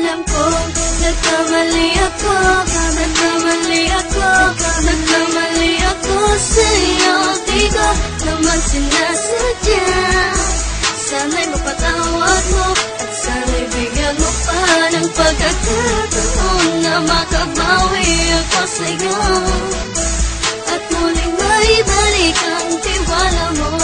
Alam kong nagkamali ako, nagkamali ako, nagkamali ako sa'yo. Di ko naman sinasadya. Sana'y mapatawad mo at sana'y bigyan mo pa ng pagkakataon na makabawi ako sa'yo at muling maibalik ang tiwala mo.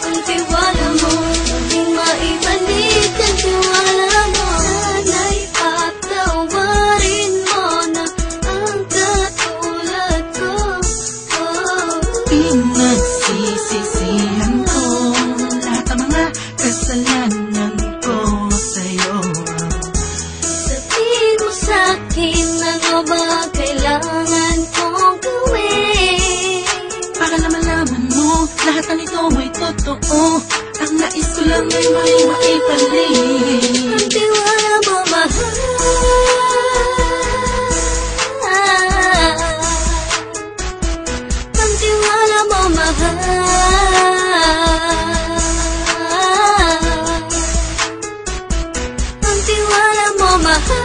Ang tiwala mo, muling maibalik ang tiwala mo. Sana'y patawarin mo na ang katulad ko. Pinagsisisihan ko lahat ng mga kasalanan ko sa'yo. Sabihin mo sa'kin ano ba kailangan kong gawin Para na malaman mo lahat ng ito ay totoo. Ang nais ko lang ay may maibalik ang tiwala mo, mahal. Ang tiwala mo, mahal. Ang tiwala mo, mahal.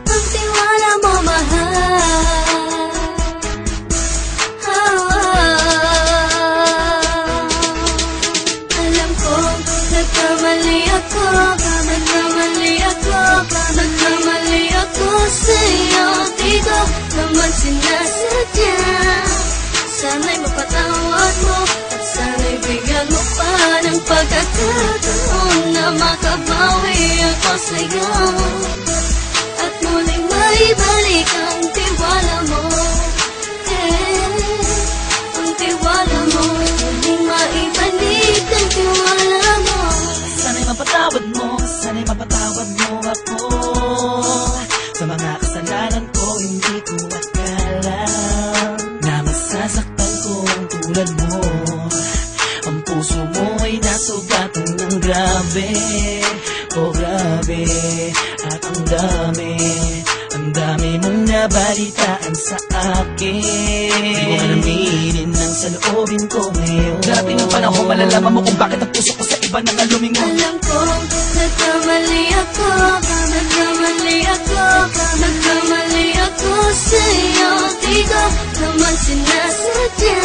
Ang tiwala mo, mahal. Alam kong nagkamali ako, nagkamali ako, nagkamali ako sa'yo. Di ko naman sinasadya. Sana'y mapatawad mo at sana'y bigyan mo pa ng pagkakataon na makabawi ako sa'yo at muling maibalik ang tiwala mo. Ang tiwala mo, muling maibalik ang tiwala mo. Sana'y mapatawad mo, sana'y mapatawad mo ako sa mga kasalanan ko. Hindi ko akala na masasaktan ko ang tulad mo. Ang puso mo ay nasugatan ng grabe, oh grabe. At ang dami mong nabalitaan sa akin. Di ko alaminin ang saloobin ko ngayon. Darating ang panahon, malalaman mo kung bakit ang puso ko sa iba nang alumingon. Alam kong nagkamali ako, nagkamali ako, nagkamali ako sa'yo. Di ko naman sinasadya.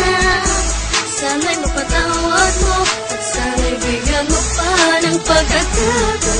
Sana'y mapatawad mo at sana'y bigyan mo pa ng pagkakataon